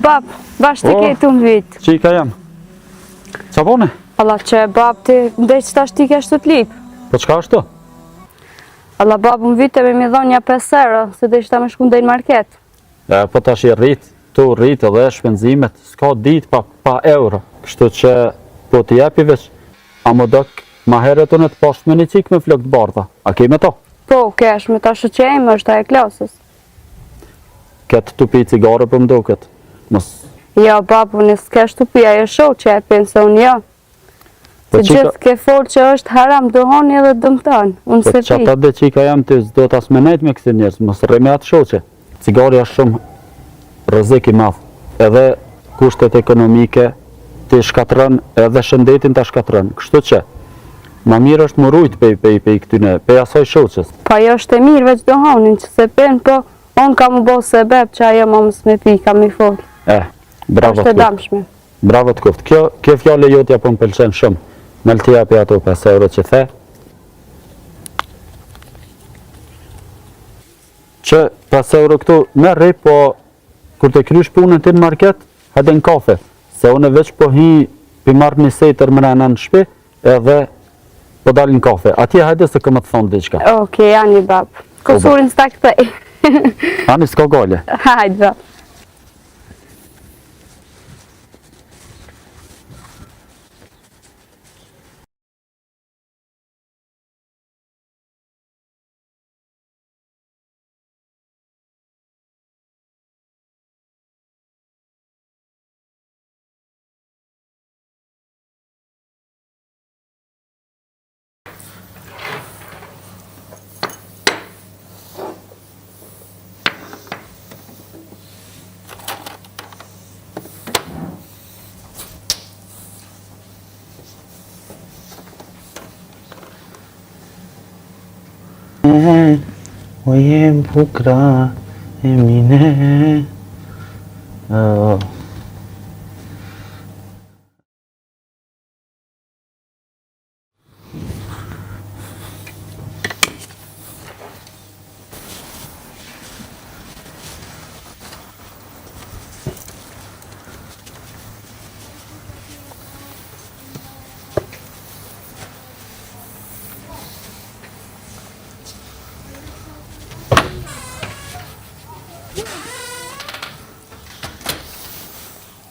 Bab, bashkë të ketë unë vitë. Qika jam. Qa bone? Allah që bab të ndejtë që ta shtike ashtu të lipë. Po qka është to? Allah bab unë vitë me mi dhonja 5 euro, se dhe ishta me shku ndej në market. Po tash i rrit, tu rrit edhe shpenzimet, s'ka dit pa euro. Kështu që po t'i jepi veç, a më dok ma heret unë të pashtë me një qik me flok të bardha. A ke me to? Po, kesh me ta shëqejmë është e klasës. Ketë të pi cigare për më duket. Jo, babu, në s'kesh të pia, jo shoh që e pension, jo. Se gjithë ke folë që është haram, dohoni edhe dëmëtan, unë se pi. Që ata dhe qika jam të zdo t'as menajt me kësi njerës, mos rreme atë shoqe. Cigari është shumë rrezik i madh, edhe kushtet ekonomike të shkatërën, edhe shëndetin të shkatërën. Kështu që, ma mirë është më rujt pe këtyne, pe asoj shoqes. Pa jo është e mirë veç dohonin që se pen, po unë ka më bo se beb që ajo ma mësë me pi, ka mi folë. Bravo të kuft. Bravo të kuft. Kjo fjale jotja po më pëlqen shumë. Me lëtia për ato 5 euro që the. Që 5 euro këtu me rri, po kur të krysh punën ti në market, hajde në kafe. Se unë veç po hi për marrë një sejtër mrena në shpi, edhe po dalë në kafe. Atje hajde se këmë të thonë diqka. Oke, ani bab. Kosurin s'ta këtej. Ani s'ko gole. Hajde bab. O jem bukra e mine.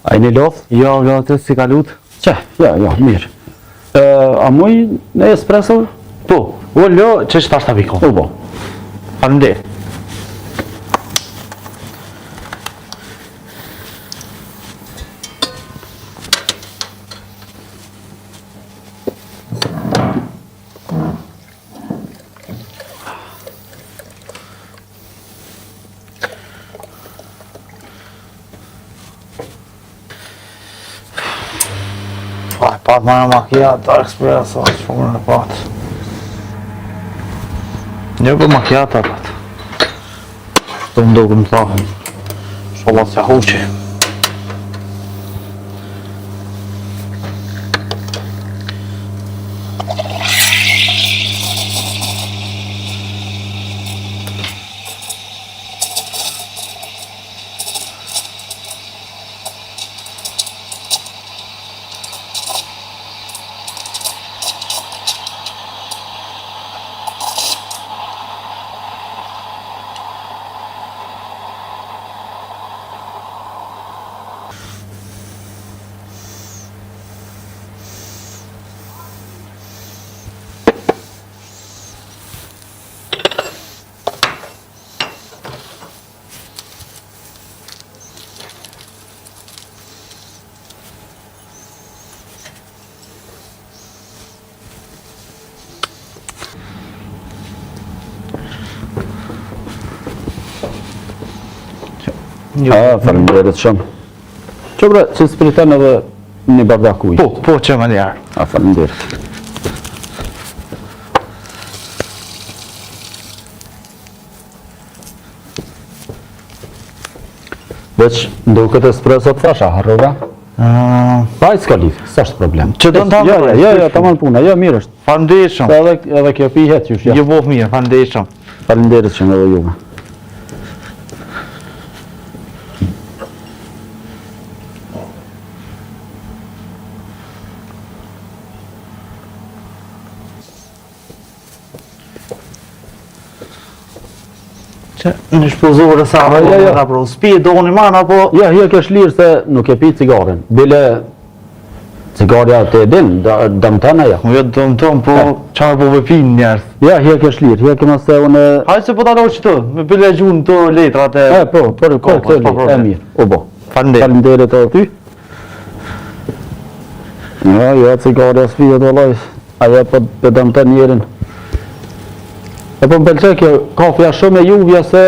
A i një loth? Jo, gati, si ka lut? Që, jo, mirë. A muj në espresso? Po, o lo, që është ashtë të vikon? U bo. Faleminderit. Pat marrë macchiato espresso, që po mërë pat. Një për macchiato pat. Të më duke më thahën. Sholat se huqe. Faleminderit shumë. Që bre, që s'pritan edhe një bardak ujë. Po që më njerë. Faleminderit. Veç, duket espresso të thasha, harrova? Pa i s'ka lidhë, s'është problem. Që do në tamë? Jo, tamam puna, jo, mirë është. Faleminderit shumë. Edhe kjo pihet jush, ja. Jo boh mirë, faleminderit shumë. Faleminderit shumë edhe juve. Në shpozore sa apo spi e doni man apo Ja, kjo është lirë se nuk e pi cigaren. Bile cigarja të edin, dëmëtana ja. jo dëmton po çfarë po vepin njerëz. Ja, kjo është lirë, kjo më se unë... Hajde se po ta rosh këtu, me bile gjun të letrat e. Po, këtë e mirë, o bo. Faleminderit edhe ty. Ja, cigarja s'pi e dollaj, ajo po dëmëtan njerin. E po më pëlqej kjo kafja shumë e juvja se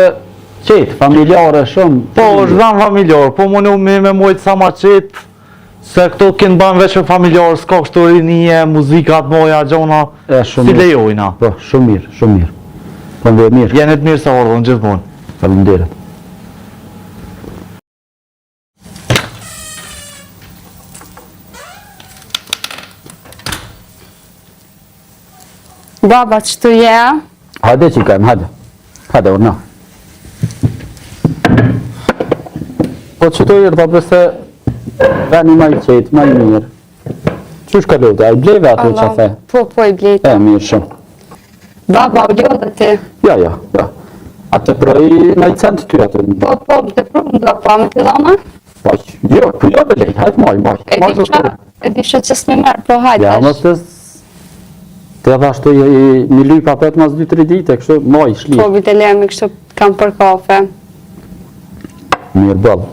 qetë, familjare shumë. Po, është dhanë familjar, po më me mojtë sa ma qetë, se këto kënë banë veç me familjar, s'ka kështu rinije, muzikat moja, gjona, si lejojna. Po, shumë mirë, shumë mirë. Po më dhe mirë. Jenet mirë se ardhën gjithmonë. Faleminderit. Baba, që të je? Hajde që kajmë, hajde. Hajde, urna. Po që të irë, dhe se veni ma i qetë, ma i mirë. Qysh ka lodhe, a i bleve ato që the? Po, i blejtë. Mirë shumë. Baba, u lodhe ti? Ja. A të proj ma i centë ty ato? Po, të prumë do pa me të dhona? Jo, dhe lejtë, hajtë maj. E disha që s'me merë, po hajtë. Ja, më të të edhe ashtu një lyp apet mas 2-3 dite, kështu moj, shlirë. Po, vite lemi kështu kam për kafe. Mirë bëllë.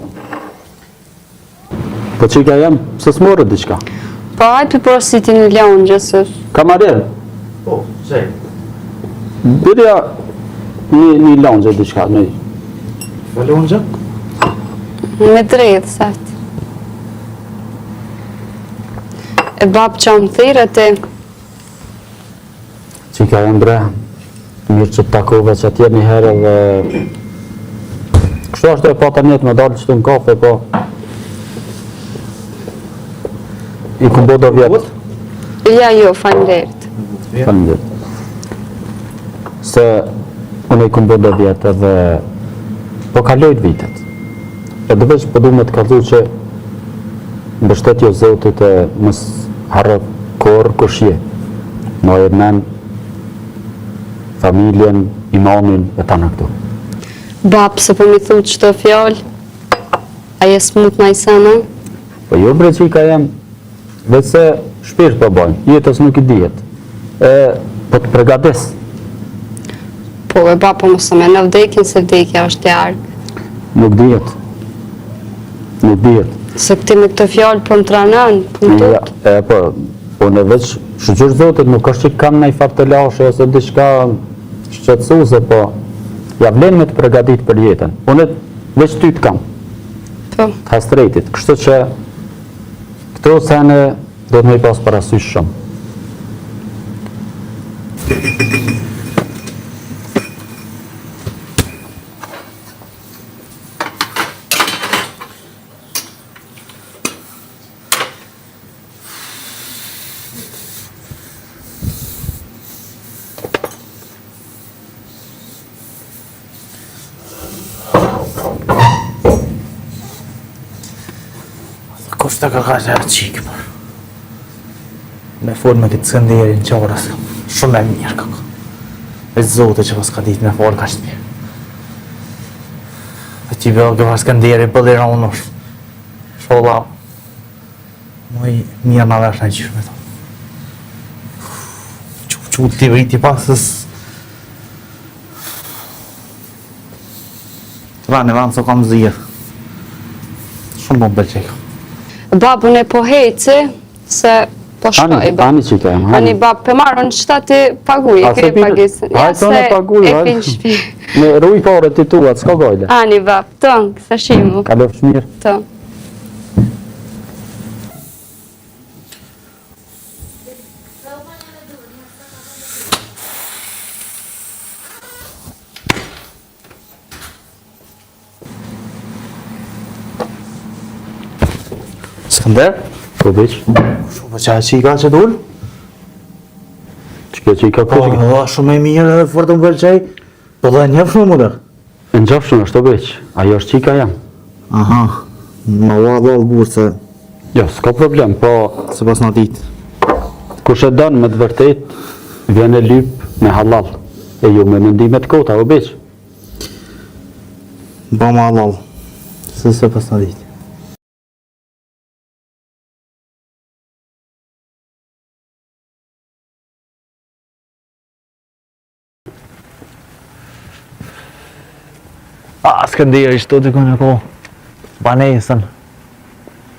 Po qika jam, se s'morët diqka? Po, hajtë për porositi një leon gjësër. Kamarerë? Po, qej. Birja një launxhe diqka, me... Me launxhe? Me drejtë, sajtë. E babë që më thirë ti? Qika jam bre, mirë që të takove që atje një herë dhe... Kështu është e pata njetë me dalë qëtu në kafe, po... I kumbo do vjetë. Ja, jo, faleminderit. Faleminderit. Se unë i kumbo do vjetë edhe... Po kalojt vitet. Edhe veç po du me të kalzu që... Mbështetjo Zotit e mës harë korë kushje. Në e men... familjen, imamin e ta në këtu. Babë, se po mi thu që të fjallë, a jesë mut në i sana? Po jo bre qika jam, veç se shpirt po bojnë, jetës nuk i dijet. Po të pregatis. Po e babë, po mësë me në vdekin, se vdekja është të argë. Nuk dijet. Nuk dijet. Se këti me këtë fjallë po në tranën, po në tutë. Po në veç, shëgjur Zotit, nuk është që kam në i farë të lashe, ose diçka shqetësuse, po ja vlen me të pregadit për jetën. Unë veç ty të kam, Po. të hastretit. Kështu që këto sene do të me i pas parasysh shumë. Kosta ka ka që qikë, për. Me folë me këtë skënderin qarës, shumë e mirë, kako. Veç zote që pas ka ditë me folë ka shtë mirë. E që i bëllë këpër skënderin pëllira unë është. Shola, moj mirë në vesh në gjyrë me tonë. Që t'i viti pasës. Të ranë e vanë so kam zhjë. Shumë më bëllë qekë. Babën e po heci, se po shkoj. Ani që ka jam. Ani bab, për marrën qëta ti paguj, A, ke se pire- pagesën. Hajde, tonë e paguj, E hajde. pinë shpi. Me ruj pare të tuat, s'ka gajle. Ani bab, tëng, sa shimu, Kalof shmirë. tëng. Skënder? Po beq, Shumë për qa qika që dull? që kjo që i ka Po, kërë. shumë e mirë edhe fort më pëlqej. Po dhe njef shumë më dërë. Në gjafshën është të beq, ajo është qika jam. Aha, ma ua dhal burë se Jo, s'ka problem, po se pas në ditë. kush e dënë me të vërtet, vjen e lyp me halal. E ju me mendimet kota, o beq. Ba ma halal, se pas në ditë. Skënderi, shto të kënë ko banesën.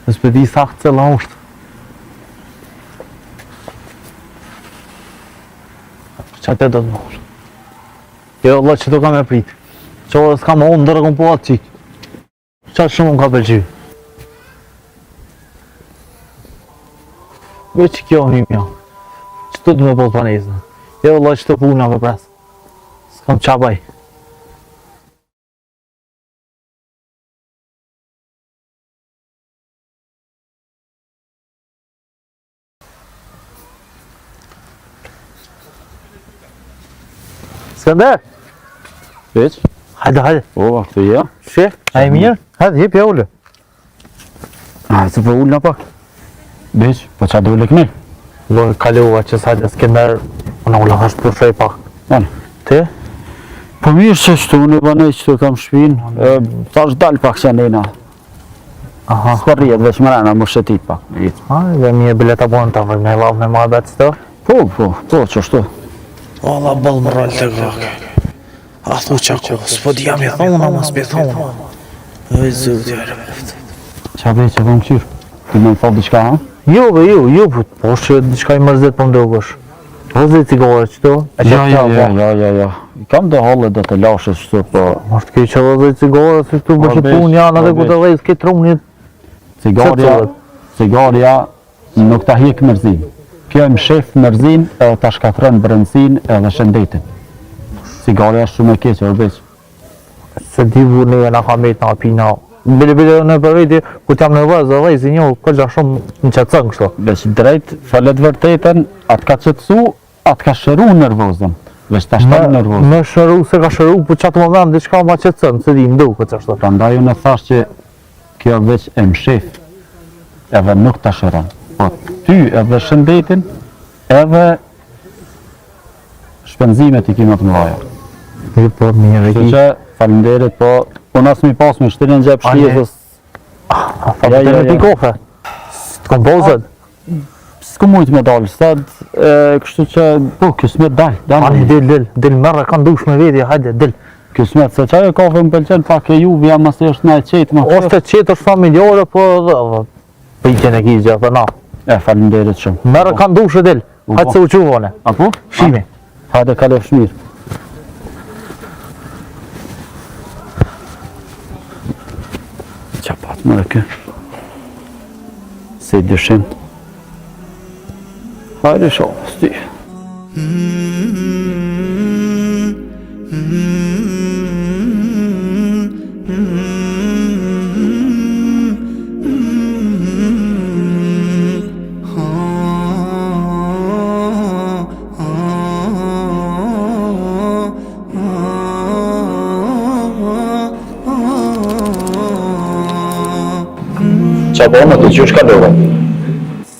Nësë për di saktë cëlla është. Qa të do të mërë? Jo, Allah, që të kam e pritë. Që orë s'ka më unë, ndërë kom po atë qikë. Qa shumë më ka përgjy. Ve që kjo një mja. Që të me posë banesën. Jo, Allah, që të puna me presë. S'kam qa baj. Skënder, Beq? hajde, hajde. O, këtë ja. Shef, a e mirë? Hajde, jep ja ullë. A, se po ullë në pak. Beq, po qa dole këni? Lojë kalova që s'hajde Skënder, unë ullë është përshoj pak. Anë. Ti? Po mirë që shtu, në banej që të kam shpinë, thash dal pak që nena. Aha. S'ka rjetë, veç më rana, më shetit pak. Dhe mi e bileta bonë të vërë, me lavë me ma betë së Po, që shtu. Allah, balë më rallë të grakë. A thu që ako, s'po di jam i thonë, ama s'pi thonë. E zëtë jare me leftë. Qa bej që kom qyrë? Ti me më thotë diqka, ha? Jo, po është që diçka i mërzit po mdogësh. Mërzit cigare që to? Ja. Kam do hallet do të lashes shtu, po... Mështë kej që mërzit cigare, si këtu Po, bëshë besh, punë janë edhe po, ku të vejtë s'ke trunit. Cigaria nuk ta hjek mërzin. Kjo e më shef mërzin edhe ta shkatron brëndësin edhe shëndetin. Cigaria është shumë e keqe, o beq. Se di vune e na ka met na pina. Bile në përvejti, ku t'jam në vëzë dhe vejzi një, këgja shumë në qëtësën kështu. Beq drejt, falet vërtetën, atë ka qëtësu, atë ka shëru nervozën. Veç ta shtanë nervozën. Me shëru, se ka shëru, po qatë moment diçka ma qëtësën, se di ndu këtë qështu. Prandaj unë e thash që kjo veç e më shef, edhe nuk ta shëron. Po ty edhe shëndetin, edhe shpenzimet i kima të mëdhaja. Po mirë, Kështu që faleminderit, po unë as mi pas me shtirin gjep shqizës. Fa të me pi kofe. Të kompozët. S'ku mujt me dalë, sad, kështu që, po, kësmet Ani dalë. del merre, kanë dush me vedi, hajde, del. Kësmet, se qaj e kafe më pëlqen pak e juve, jam asë është na e qetë më. Është qetë është familjore, po dhe, për i qenë e kizja, dhe na. Faleminderit shumë. Merre, kanë dush e del. Hajde se u quvone. Apo? Shimi. Hajde kalef shmirë. Qa pat më dhe kë? Se i dëshim. Hajde shohë, sti. Qa po më të qysh ka dove?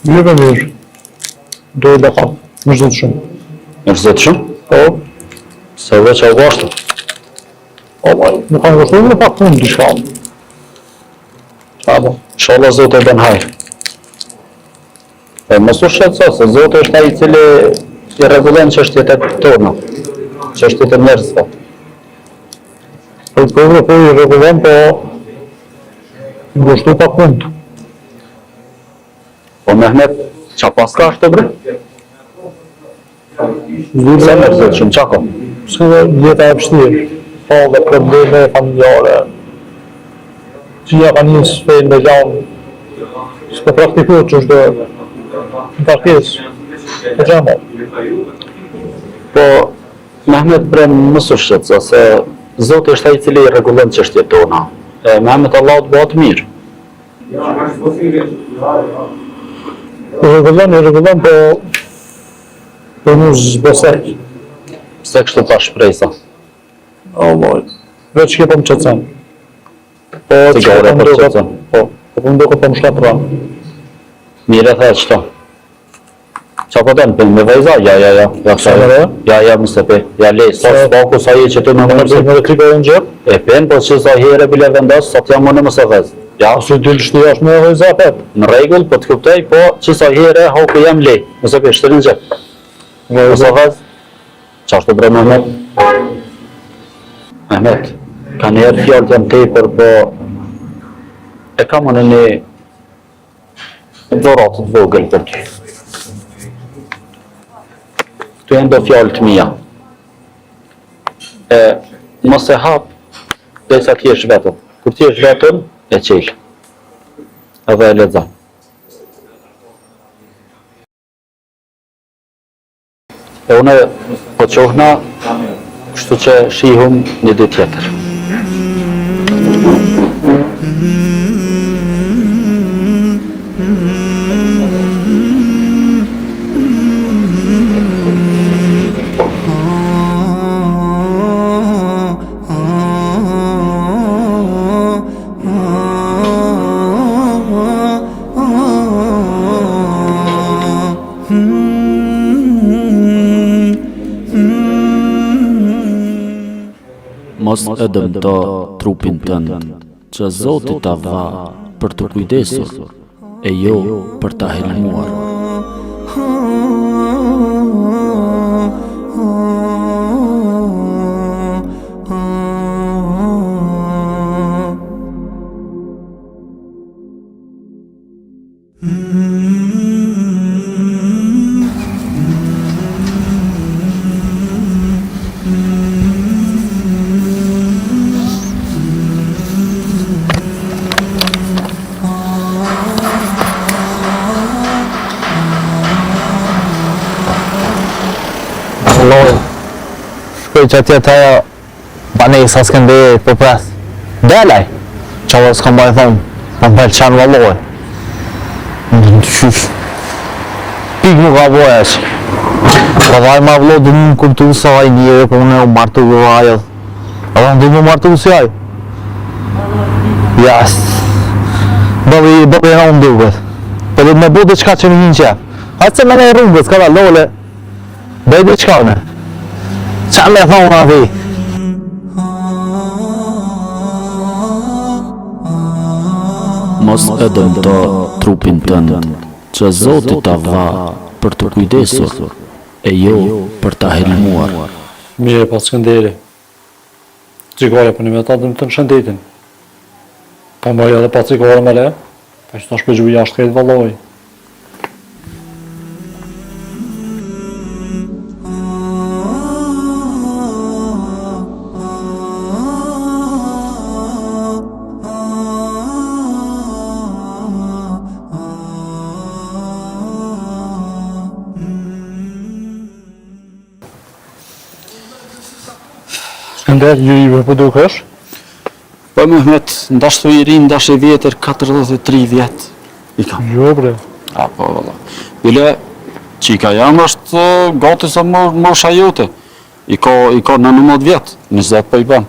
Mirë për mirë. Do e baka, më zëtë shumë. Në rëzët shumë? Po, Se dhe që u gashtu. më kanë gështu në pak punë të shka. Apo, inshallah Zotë e bën hajrë. E mos u shqetëso, se Zotë është ai i cili i rregullon çështjet e tona, çështjet e njerëzve. Po i rregullon, po më gështu pak punë. Po Mehmet Qa pas ka është të bre? Se më rëzët shumë, qa ka? S'ka dhe jeta e pështirë, pa dhe probleme familjare, që ja ka njës fejnë me gjanë, s'ka praktikuar që është dhe në parkes, e gjama. Po, Mehmet bre mos u shqetëso, se Zoti është ai i cili rregullon çështjet tona. Mehmet Allah të bëhet mirë. Rregullon, po nuk zbesej. Pse kështu ta shpresa? Allah, veç që po më qëtësen. Po, Cigare po qëtësen. Po më duke po më shkatra. Mire the qëto. Qa po den, me vajza? Ja, mëse pe. Ja lej, sa s'paku sa je që tu me më Nëse me dhe krikore në gjep, E pen, po që sa here bile vendos, sa t'jam më në mëse vez. Ja, ose dilë shtu jashtë me dhe zapet. në regull, po t'kuptoj, po që sa here hauku jam lej. Mëse pe, shtërin gjep. Mëse vez? Qa është të bre Mehmet? Mehmet, ka njerë fjallë jam tepër, po e ka më në një doratë të vogël për ty. Këtu e ndo fjallë të mija. Mos e hap, dhe sa ti jesh vetëm. Kur ti jesh vetëm, e qelë. Edhe e lexon. E une po qohna, kështu që shihum një ditë tjetër. Mos e dëmto trupin tënd, që Zoti ta va për të kujdesur, e jo për ta helmuar. Shkoj që atje të ajo banesa s'këndeje për pres. Delaj! Qa vë s'kam bajë thonë, më mbel qanë valloj. Qysh. Pik nuk ka boja që. Po vaj ma vlo du më kuptu sa vaj njëre, po unë e u martu vë vajët. Edhe në du më martu si aj. Jas. Bëvi e në unë duket. Po dhe me bu dhe qka që më hinë qef. Hajtë se me ne rrugët, s'ka da lole. Bëj dhe qka me. Qa me thonë ati? Mos e dëmto trupin tënd, që Zoti ta va për të kujdesur, e jo për ta helmuar. Mire pas skënderi. Cigare për një metat dhe më të në shëndetin. Pa më edhe pa cigare me le, pa që të shpëgju jashtë krejt valloj. Skënder, ju i për dukesh? Po Mehmet, ndash të i ri, ndash i vjetër, 43 vjetë. I kam. Jo bre. A, po, valla. Bile, qika jam është gati sa mosha jote. I ka 19 vjetë, 20 po i ban.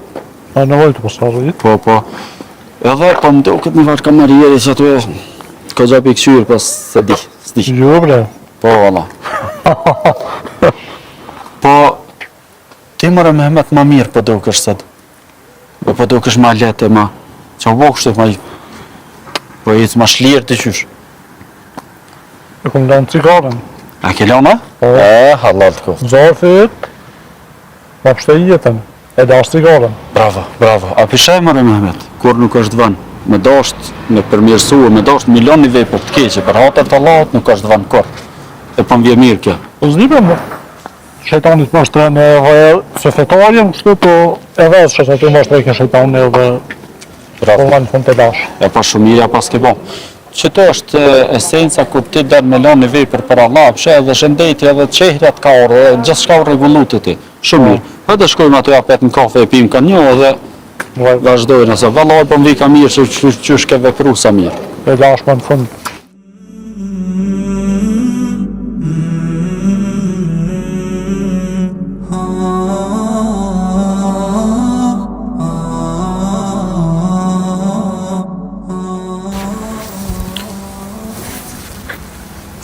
A në vojtë, po s'ka rrit? Po. Edhe, po më duket një varë kamarieri, që aty e ka gjapi i këqyrë, pas se s'di. Jo bre. Po, valla. Po, ti mëre Mehmet ma mirë po dukesh sot. Po dukesh ma lete, ma... Qa u bo kështë, ma i... Po i ma shlirë të qysh. E kom lanë cigaren. A ke lona? Po. Halal të koftë. Zarfit, ma pështë e jetën, e dash cigaren. Bravo. A pishaj mëre Mehmet, kur nuk është vën. me dasht me përmirësu, me dasht milion një vej për të keqe, për hatër të Allahut nuk është dhënë kur. E po m'vjen mirë kjo. Po s'di më, shejtanit më shtren se fetarjen, kështu po edhe që se tu më shtrejke shejtani edhe po ma në fund të dash. E pa shumë mirë, pas ke bo. Që to është esenca ku ti dërë me lanë vej për Allah, pëshe edhe shëndetje edhe qehrat ka orë, dhe gjithë shka regullu të ti. Shumë mirë. Edhe shkojmë aty apet në kafe e pim ka një dhe vazhdojnë, nëse vallaj po m'vi ka mirë që shke vepru sa mirë. E dash më në fund.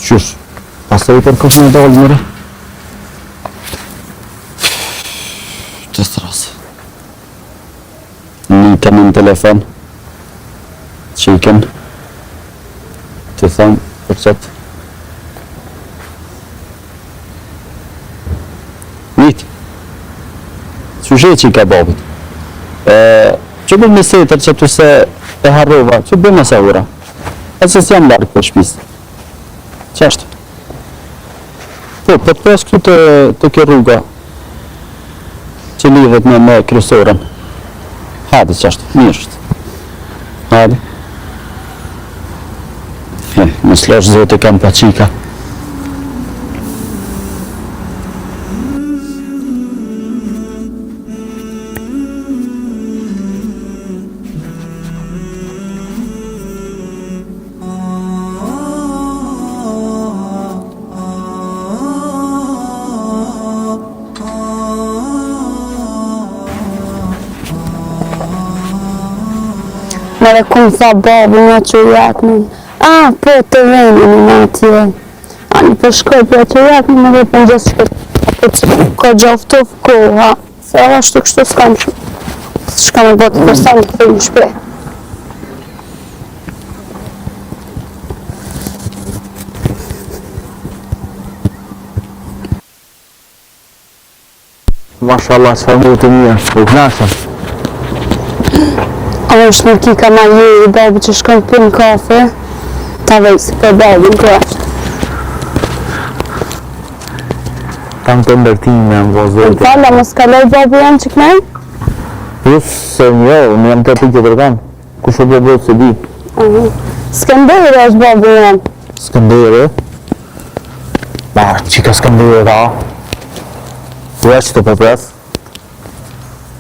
Qysh, pastaj për kofën e dalë mëre? Të strasë. Një kanë në telefon, qiken, të thonë për qëtë. Njëti, që shë qika babit? Që bërë me setër që të se e harrova, që bërë me sa ura? E që s'jam larkë për shpisë. Qashtë? Po, për pas këtu të kjo rruga që lidhet me kryesorën. Hadi qashtë, mirë është. Hadi. Më slash zote kam pa qika. Mere kun tha babu nga që jaknë. Po të venin në atje. Ani për shkoj për që jaknë dhe për gjithë shkët. Apo që ka gjaftov koha. Se ashtu kështu s'kam shumë. S'ka me botë për sa në të thujnë shprej. Mashallah, që farë të mirë, u knashëm. A është në kika ma jeri, babu që shkon për në kafe, ta vejsi për babu në kërështë. Tam të ndërtime në vazhërti. Falla, mos kaloj babu janë që kënej? Plus se një, në jam të pikë të tërkan. Kush o bërë se di? Skënderi është babu janë. Skënderi? Ba, qika Skënderi da. Ja që të përpres?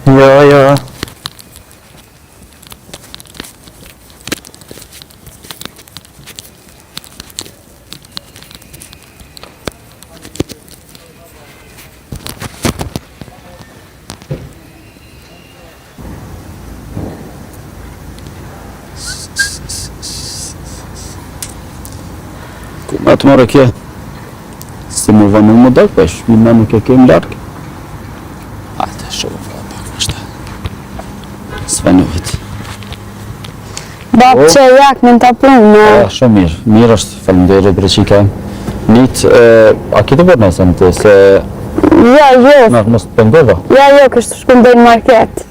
Jo. Ma të mërë kje, se më vënë më dërë, për shmina nuk e kemë larkë. Ajde, shumë vëllë pak është. Svenohet. Babë që jakë në të punë. Shumë mirë, mirë është, falemderit bre qika. Nitë, a ki të bërë nësën të se... Jo. Në mos të pëndova? Jo, kështë shkëndoj në market.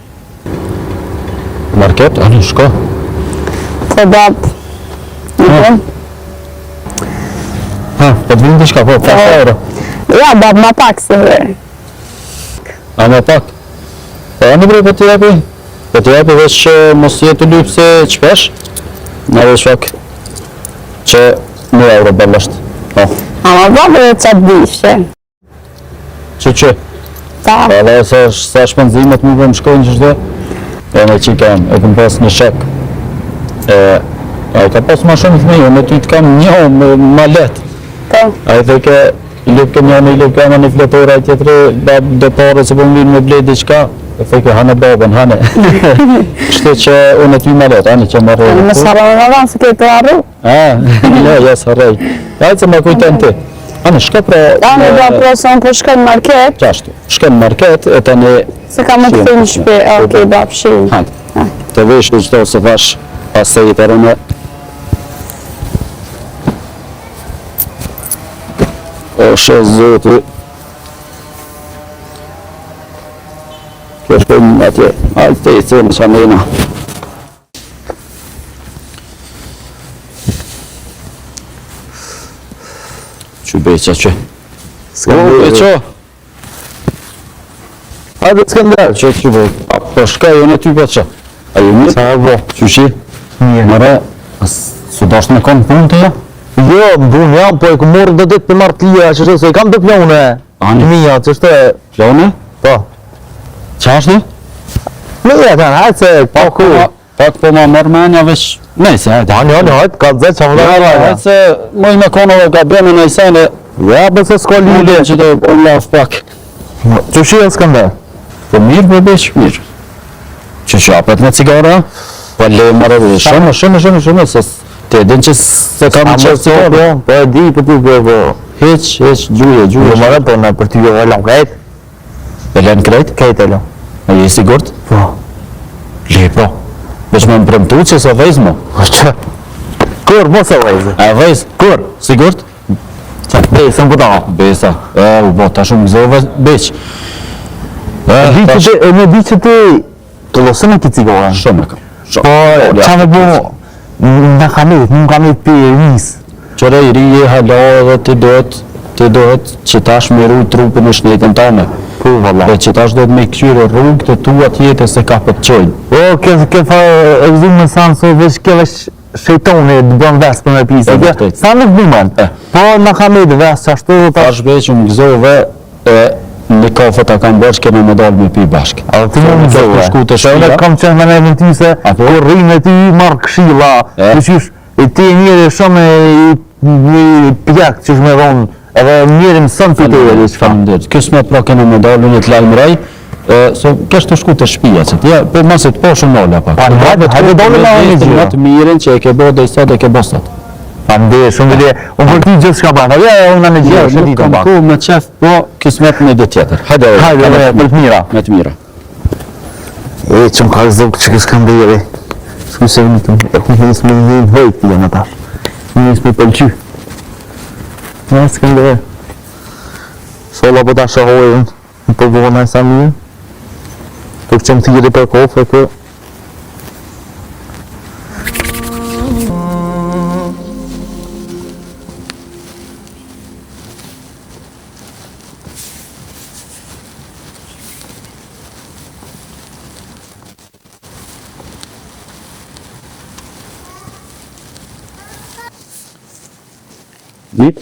Market? A në shko? Po babë. Po të vinë të shka, po, 5 euro. Ja, babë, ma pak se vërë. A ma pak? Po, anë bre, po të jepi? Po të jepi veç që mos jetë lypë se qpesh? Në veç fak që 1 euro bërë është. Po. A ma babë dhe qatë bifshe. Që? Ta. Po, dhe sa shpenzimet mu më shkojnë që shdo? E në qika e këm pas një shek. Ka pas ma shumë të me ty të kam një ma letë. A i theke, i lupke njënë, i lupke në fletora i tjetëri, dhe pare që po më vinë me blej diqka, e theke, hane babën, hane. Kështu që unë e ty me letë, hane që më rrejnë. Më sarë në vanë se këtë arru? Jo, jesë rrejnë. Ajë që më kujten ti. Hane, shka pra... Hane, do aproson për shkën market. Qashtu, shkën market, e të një... Se ka më të thujnë shpe, okej, babë, shimë. Hane, të vishë i qdo se fash, pas se i të rëme. O shë zotë. Kjo shkojnë atje, altë të i cënë shamena. Që beqa që? Skënder. Beqa? Hajde Skënder. Që beqa? Po shkaj, unë e ty po që? A ju mirë? Sa e bo? Qyshi? Mirë. Mëre, së dash në konë punë të ja? Jo, më punë jam, po e ku morë do ditë për martëlia, që shtë, se i kam diplome. Ani? Mija, që shtë, Plone? po. Qa është? Mija, të hajtë se, po ku. Pak po ma mërë menja veç, nejse, hajde. Ani, hajtë, ka të zetë që më dhe Hajde se, moj me kono dhe ka bene në isene, Ja, bëse s'ka lidhe. që të po laf pak. Që shi e Skënder? Po mirë, po beq, mirë. Që shapet me cigara? Po le marrë dhe shumë, se te din që se kam A qërë më cigara. po e di, po ti po. Heq, gjuje. Jo më dhe, po në për ty jo e lam krejt. E len krejt? Krejt e lam. A je sigurt? Po. Le, po. Veç me më premtu që se vejz mo. Po që? Kur, mos e vajzë. A vejz? Kur? Sigurt? Besën po ta. Besa. U bo, ta shumë gëzove beq. Me di që ti të losën e ki cigaren. Shumë e kam. Po, qa me bo, në kamit, nuk kamit për njësë. Qëre i ri je hala edhe ti dohet që tash me rujt trupin e shnetën tane. Po, valla. Dhe që tash dohet me këqyre rrugë të tua tjetë se ka për të qojnë. O, ke fa e vëzim me sanë, so veç ke veç shejtoni të bën vesë për me pisë. E, vërtet. Sa nuk bëmen, po në kamit vesë që ashtu ta... Tash veç më gëzove e në kafe ta kam bërë që kena me dalë me pi bashkë. A ti më Kjo mëzove. shku të Se unë shpia. kam qenë me nevën ty se Apo? kur rrinë e ti marrë këshilla. Të qysh, e ti e njëri shumë i pjak që shme dhonë, edhe njëri më sënë të të e që fa. Faleminderit. Kësë me pra kena me dalë unë të lajmë rej, so kesh të shku të shpia, që t'ja, po masit po shumë nolla pak. Pa, hajde dole me unë i gjyra. Më të mirin që e ke bo dhe i sot e ke bo sot. Pande, shumë vile, unë për ti gjithë shka bërë, ja, unë në gjyra, Nuk shëti të kam bërë. ku me qef, po kismet me dhe tjetër. Hajde, Hajde, për të mira. me të mira. E, që më ka zëvë që kësë kam dhejeve. Shku se vënë të e ku njësë me një vejt të janë atash. Njësë me pëlqy. Njësë kam dhejeve. Sola po ta shahojën, në përbohën e sa mirë. Të që më thiri për kofë, kë. Dit,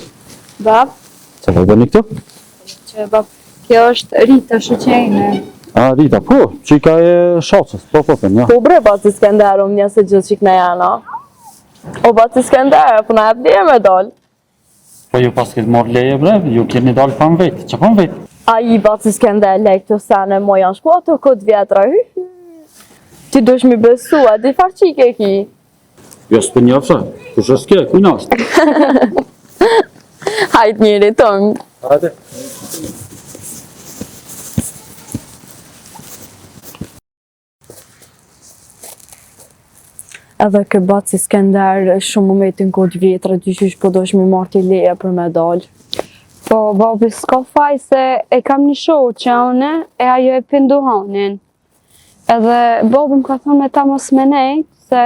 Bab, që ka bëni këtu? që bab, kjo është Rita Shuqejne. A, Rita, po, qika e shacës, po, ja. Po bre, Baci Skender, unë njëse gjithë qik në janë, o Baci Skender, po në e blije me dollë. Po ju pas këtë morë leje bre, ju keni dalë pa më vetë, që pa më vetë? A i Baci Skender, lek të sene, mo janë shku ato këtë vjetra, ti dush mi besu, a di farë qik e ki? Jo s'pë njofë, kush është kje, kujna është? Hajt njëri tëngë. Hajde. Edhe kë Baci Skender, shumë më metin këtë vjetra, dyqysh po dosh mi marti leje për me dollë. Po, babi, s'ka faj se e kam një shohë që une e ajo e pindu hanin. Edhe babi më ka thonë me ta mos me nejtë, se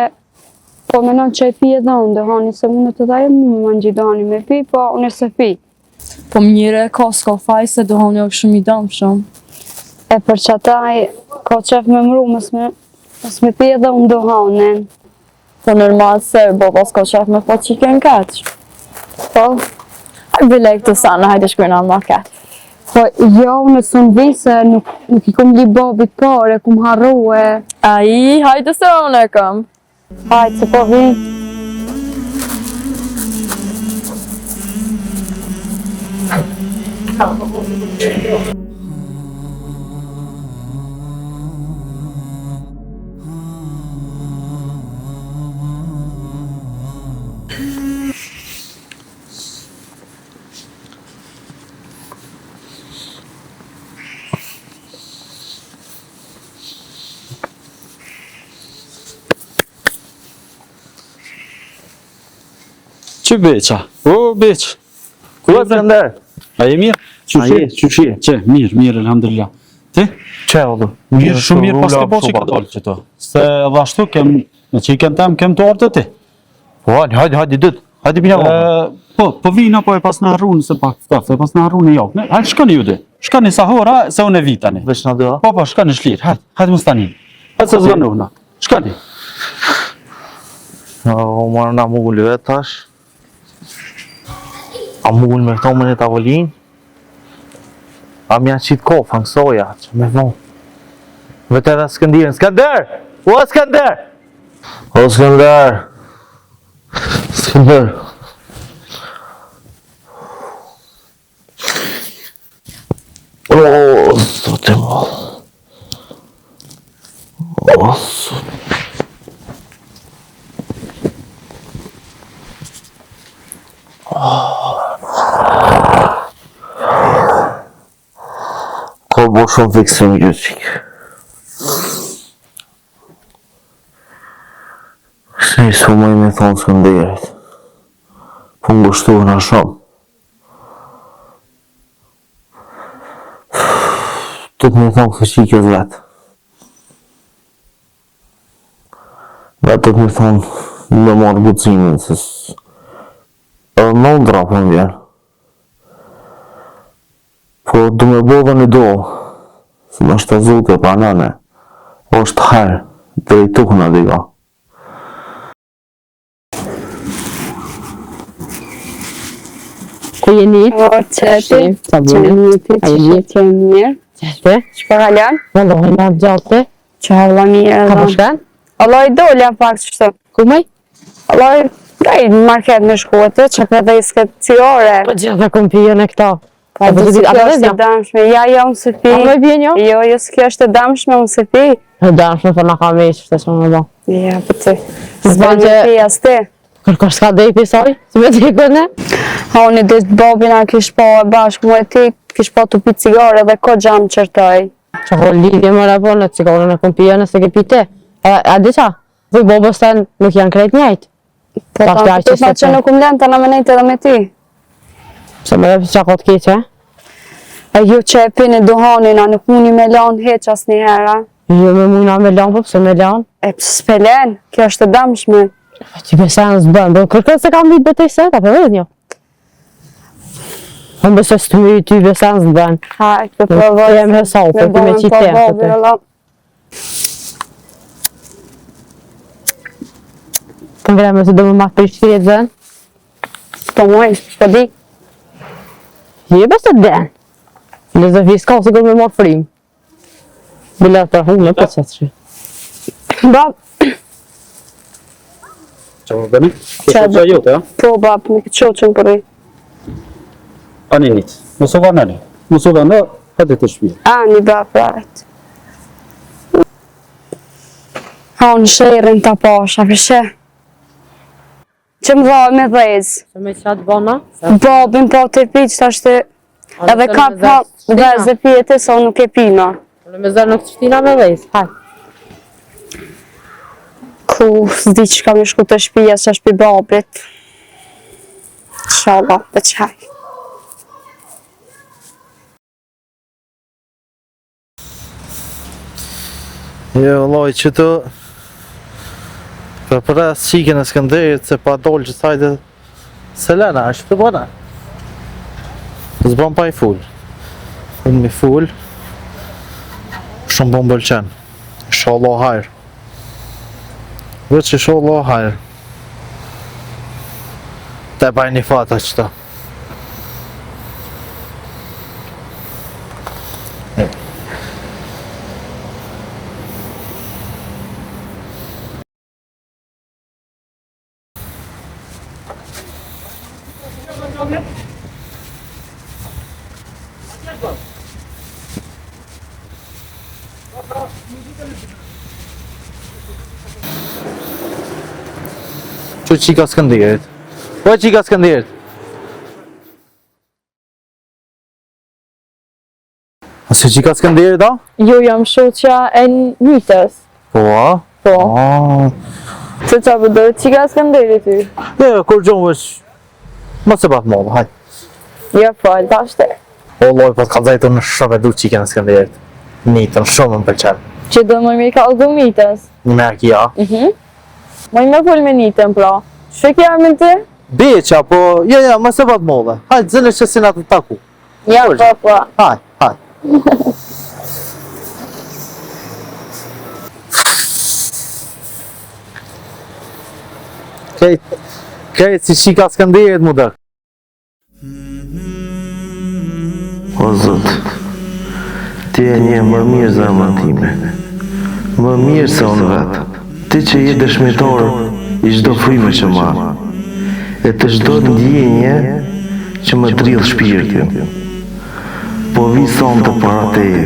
po menon që e pi edhe unë dhe hani, se unë të dajo mu më në gjithë hani me pi, po unë e se pi. Po mjire ka s'ka faj se dohoni o shumë i dëmë shumë. E për që ataj, ka qef me mru, mos me pi edhe unë do hanin. Po normal se baba s'ka qef me po qiken kaqë. Po, Hajt bile këtë sana, hajde shkujna në market. po jo, unë së në vi se nuk i kom li babit pare, kum harru e... Ai, hajde se unë e kam. Hajtë, se po vi. Që beqa? O, beq. Ku e Skënder? A je mirë? A je, qyshi? Që, mirë, alhamdulillah. Ti? Që o du? Mirë, shumë mirë pas ke bo që ka dalë që to. Se edhe ashtu kem, në që i kem tem, kem të orë të ti. Po, hajde, dytë. Hajde pina më. Po vina po e pas në harrun se pak ftaf, e pas në harrun e jokë. Hajde shkoni ju dy. Shkoni sa hora se unë e vi tani. Veç na dy. Po, shkoni shlir. Hajde mos tani. Hajde se zvanuna. Shkoni. O marrë na mullë vetë tash. A mullë me këto më në tavolinë? A mja qitë kofa në soja, që me vonë. Vete edhe Skënderën. Skënder! O Skënder! O Skënder! Skënder! O, sot e më. O, sot. Ko bo shumë fiksim gjyqik. Se i su mëj me thonë Skënderit. Po më gushtuhë në shumë. Të të me thonë këtë qikës vetë. Dhe të me thonë në marë bucimin, se edhe në ndra për më vjenë. Po du me bodhe një do, se në është të zute pa nëne, është herë, dhe i tukë në diga. Ku jeni? O, qëti. A jeni që mirë? Qëti? Që për haljan? Vëllohi në gjatë. Që halla mirë. Ka përshkan? Allah i dole pak qështu. Ku mëj? Allah i gaj në market në shkuete, që për dhe i s'ket ciore. Po gjitha kom pijen e këta. Po dhe si kjo është e damshme. Ja, unë se pi. A me bje njo? Jo, si kjo është e damshme, unë se pi. E damshme, për në ka me që të shumë me bo. Ja, për ti. Zbanë me pi as ti. Kërkosh s'ka dhe i pisoj? Si me t'i këne? Ha, unë i ditë Bobina kish po e bashkë mu e ti, kish po të pi cigare dhe ko gjamë qërtoj. Që ho lidhje më rapo në cigare në kom pije nëse ke pi ti. A di qa? Dhe Bobës ten nuk janë krejt njajt. Po ta të ma që nuk lënë të në me nejtë edhe me ti. Se me dhe qa ko t'ki që? E ju që e pini duhanin, a nuk muni me lanë heq as një hera. Ju me muna me lanë, po pëse me lanë? E pësë s'pelen, kjo është të damshme. Që besan s'bën, do kërkën se kam vitë betej set, apo vedh njo? Unë besoj së të mëri ty besan s'bën. Hajt, për provoj. Jem hesau, për ty me qitem të të. Të ngreme se do më matë për i shkirjet zën? Po mojnë, po di. Je besë të den. Në zë fiska, ose kërë me marë frim. Bilet për hunë, në për qëtë shi. Bab. Qa më bëni? Kështë që jote, ja? Po, bab, me këtë qoqën për i. Ani nitë. Mësë va nëni. Mësë va në, hëtë të shpirë. Ani, bab, rajt. Ha, unë shërin të pasha, përshë. Që më dhoj me dhezë. Që me qatë bona? Babin po të pi që të ashtë edhe ka pa dhezë pjetë, sa unë nuk e pina. Në me zërë nuk të shtina me dhejës, hajtë. Ku, s'di që kam i shku të shpija që është pi babit. Shala, dhe qaj. Jo, loj që të për pres qikin e Skënderit se pa dollë që sajtë Selena, është të bëna. Zbën pa i full. Unë mi full. Shumë bon bëlqen. Inshallah hajrë. Vëtë që inshallah hajrë. Te baj një fata qëta. Që qika Skënderit? Po qika Skënderit? A se qika Skënderit, da? Jo, jam shoqja e njëtës. Po, a? Po. A. Se qa përdo, qika Skënderit ty? Jo, kur gjonë veç... Ma se bat modë, hajt. Jo, falë, ta shte. O loj, po t'ka zajtu në shumë e du qika në Skënderit. Nitën, shumë më pëlqen. Që do më mirë ka ullë njëtës. Një me aki, ja. Moj me pull me njëtën, pra. Që kja me ti? Beqa, po, ja, më se vat molle. Hajde, zële që si na të taku. Ja, po. Hajde. Kejt si shika Skënderit mu dërë. O Zot, ti e një më mirë zemrën time, më mirë se unë vetë, ti që je dëshmitar i çdo fryme që marr, e të çdo ndjenje që më drill shpirtin. Po vi sonte para teje,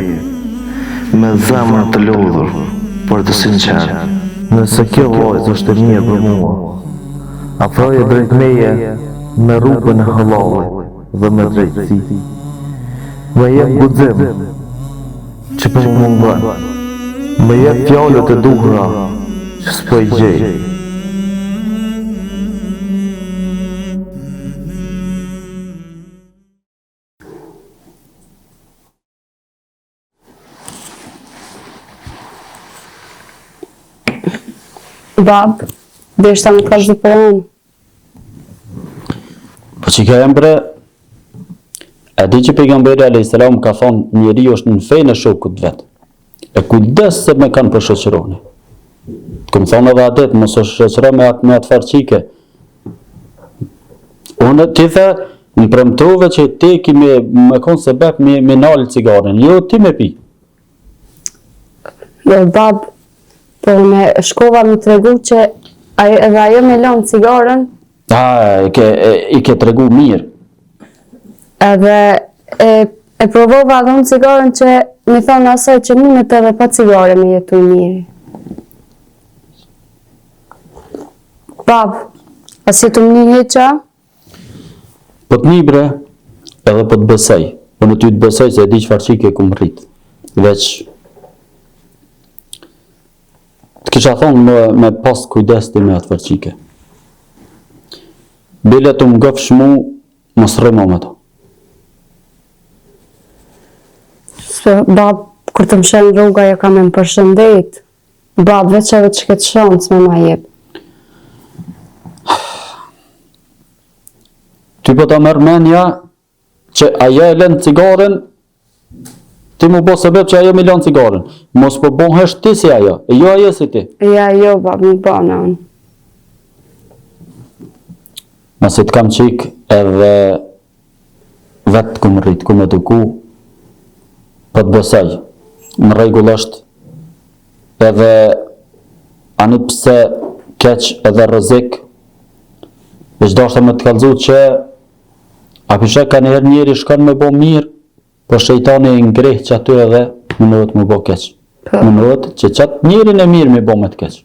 me zemrën të lodhur, por të sinqert. Nëse kjo vajzë është e mirë për mua, afroje drejt meje me rrugën e halallit dhe me drejtësi. Më jep guxim që për më mungon. Më jep fjalët e duhura që s'po i gjej. Bab, deshta më ka zhupëron. Po që ka bre, e di që pejgamberi a.s. ka thonë njeri është në fejnë e shokut vetë. E kujdes se me kanë për shoqëroni. Këmë thonë edhe adet, mos është shoqëro me atë farqike. Unë ti the, më premtove që ti ki me konë se bep me nalë cigaren, jo ti me pi. Dhe bab, po me shkova më të regu që edhe ajo me lanë cigaren, I ke tregu mirë. edhe e provova dhe unë cigaren që mi thonë asaj që mundet edhe pa cigare me jetu mirë. Bab, a si të më një heqa? Po të një bre, edhe po të besoj. Po në ty të besoj se e di çfarë çike ku më rrit. Veç të kisha thonë me pas kujdes ti me atë farqike. Bile të më gëfsh mu, mos rrëmo me to. Bab, kur të më shenë rruga, jo ka me më përshëndet. Bab, veç edhe që këtë shancë me ma jep. Ty po ta merr menja që ajo e lën cigaren, ti mu bo sebeb që ajo me lën cigaren. Mos po bonhesh ti si ajo, e jo ajo si ti. Ja, jo, bab, më bana unë. Nëse të kam qik edhe vetë ku më rrit, ku më duku, po të besoj. Në rregull është edhe ani pse keq edhe rrezik, veç dashta me të kallëzu që a pishe ka njëherë njeri shkon me bo mirë, po shejtani i ngreh që aty edhe mënohet me bo keq. Mënohet që qatë njerin e mirë me bo me të keq.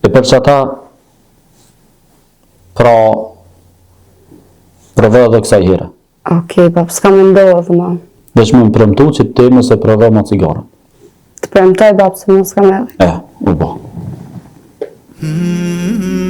E për që ata pra provoj edhe kësaj here. Okej, bab, s'ka më ndodhë, ma. Veç më premtu që ti mos e provoj me cigaren. Të premtoj, bab, se mos kam edhe. U bo. Hmm.